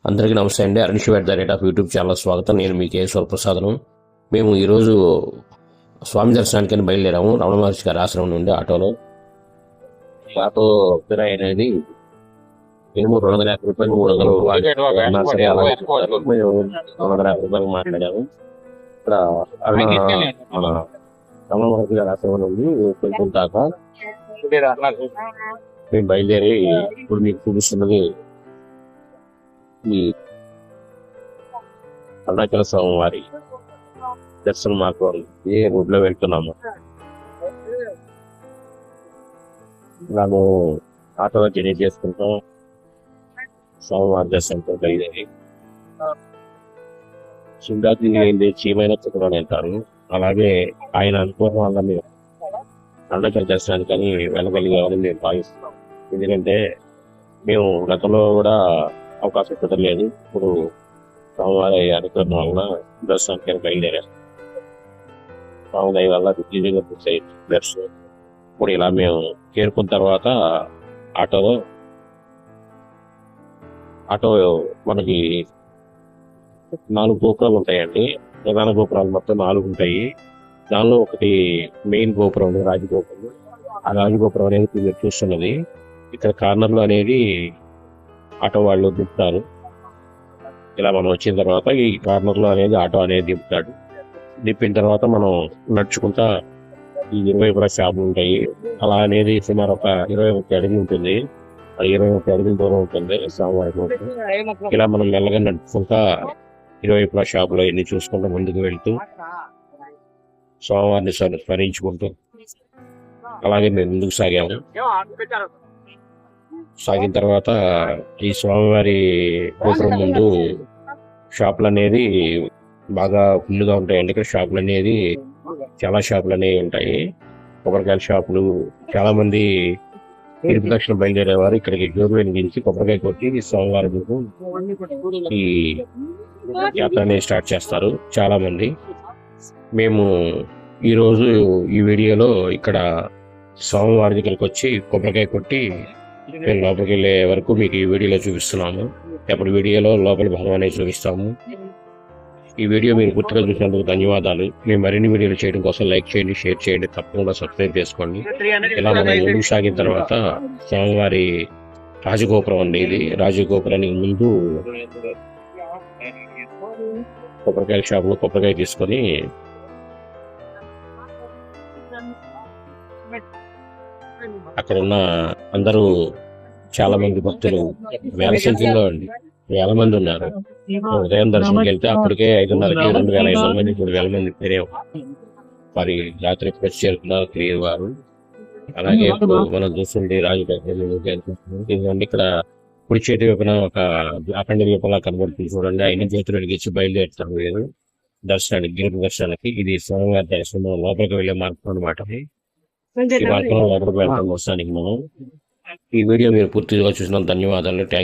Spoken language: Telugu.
అందరికీ నమస్తే అండి. Aranyavet the rate of YouTube channel స్వాగతం. నేను మీ కేశవ ప్రసాదను. మేము ఈరోజు స్వామి దర్శనానికి బయలుదేరాము. రమణ మహర్షి గారి ఆశ్రమం నుండి ఆటోలో. ఆటో కిరాయి అనేది మేము 250 రూపాయలు 300 అన్నా సరే అలాగే మేము 250 రూపాయలు మాట్లాడాము. ఇక్కడ మన రమణ మహర్షి గారి ఆశ్రమం నుండి కొంచెం దాకా మేము బయలుదేరి ఇప్పుడు మీకు చూపిస్తున్నది ఈ అరుణాచల స్వామి వారి దర్శన మార్గం ఏ రోడ్లో వెళ్తున్నాము. మేము ఆటోలో జర్నీ చేసుకుంటాం. స్వామివారి దర్శనంతో బయలుదేరి శివరాత్రి వెళ్ళి చీమైన చుక్కని అంటారు. అలాగే ఆయన అనుకోవడం వల్ల మేము అరుణాచల దర్శనానికి అని వెళ్ళగలిగామని మేము భావిస్తున్నాం. ఎందుకంటే మేము గతంలో కూడా అవకాశం కుదరలేదు. ఇప్పుడు స్వామివారి అనుకోవడం వలన దర్శనానికి బయలుదేరారు. స్వామివారి వల్ల ఈజీగా బుక్ అయ్యింది దర్శనం. ఇప్పుడు ఇలా మేము చేరుకున్న తర్వాత ఆటో మనకి 4 గోపురాలు ఉంటాయండి. ప్రధాన గోపురాలు మొత్తం 4 ఉంటాయి. దానిలో ఒకటి మెయిన్ గోపురం, రాజగోపురం. ఆ రాజగోపురం అనేది మీరు చూస్తున్నది. ఇక్కడ కార్నర్లో అనేది ఆటో వాళ్ళు దింపుతారు. ఇలా మనం వచ్చిన తర్వాత ఈ కార్నర్లో అనేది ఆటో అనేది దింపుతాడు. దింపిన తర్వాత మనం నడుచుకుంటా ఈ 20 షాపులు ఉంటాయి. అలా అనేది సుమారు ఒక 21 అడుగులు ఉంటుంది. 21 అడుగుల దూరం ఉంటుంది స్వామివారి. ఇలా మనం మెల్లగా నడుచుకుంటా 20 షాపులు అన్ని చూసుకుంటూ ముందుకు వెళ్తూ స్వామివారిని స్మరించుకుంటూ అలాగే మేము ముందుకు సాగాము. సాగిన తర్వాత ఈ స్వామివారి గోపురం ముందు షాపులు అనేది బాగా ఫుల్గా ఉంటాయండి. ఇక్కడ షాపులు అనేది చాలా షాపులు అనేవి ఉంటాయి. కొబ్బరికాయల షాపులు. చాలా మంది తిరుపతి దక్షిణ బయలుదేరేవారు ఇక్కడికి జోరు వెలిగించి కొబ్బరికాయ కొట్టి స్వామివారి ఈ యాత్ర అనేది స్టార్ట్ చేస్తారు చాలా మంది. మేము ఈరోజు ఈ వీడియోలో ఇక్కడ స్వామివారి దగ్గరికి వచ్చి కొబ్బరికాయ కొట్టి మేము లోపలికి వెళ్ళే వరకు మీకు ఈ వీడియోలో చూపిస్తున్నాము. ఎప్పుడు వీడియోలో లోపల భాగం అనేది చూపిస్తాము. ఈ వీడియో మీరు పూర్తిగా చూసినందుకు ధన్యవాదాలు. మేము మరిన్ని వీడియోలు చేయడం కోసం లైక్ చేయండి, షేర్ చేయండి, తప్పకుండా సబ్స్క్రైబ్ చేసుకోండి. ఇలా మనం ముందుకు సాగిన తర్వాత స్వామివారి రాజగోపురం అండి. ఇది రాజగోపురానికి ముందు కొబ్బరికాయ షాపులో కొబ్బరికాయ తీసుకొని అక్కడ ఉన్న అందరూ చాలా మంది భక్తులు వేల సంఖ్యలో అండి, వేల మంది ఉన్నారు. ఉదయం దర్శనంకి వెళ్తే అప్పటికే 5:30కి 2,500 మంది 3,000 మంది తెలియవు. మరి రాత్రి ఎప్పుడు చేరుకున్నారు తెలియదు వారు. అలాగే ఇప్పుడు మనం చూస్తుంటే రాజుగారి ఇక్కడ కుడి చేతి వైపున ఒక అఖండ దీపంలా కనబడుతుంది చూడండి. 5 చేతులు వెలిగించి బయలుదేరుతారు లేదు దర్శనానికి, గిరి దర్శనానికి. ఇది స్వామివారి దర్శనం లోపలికి వెళ్ళే మార్గం అనమాట. ఈ మార్గంలో లోపలికి వెళ్తాం దర్శనానికి మనం. ఈ వీడియో మీరు పూర్తిగా చూసిన ధన్యవాదాలు. Thank you.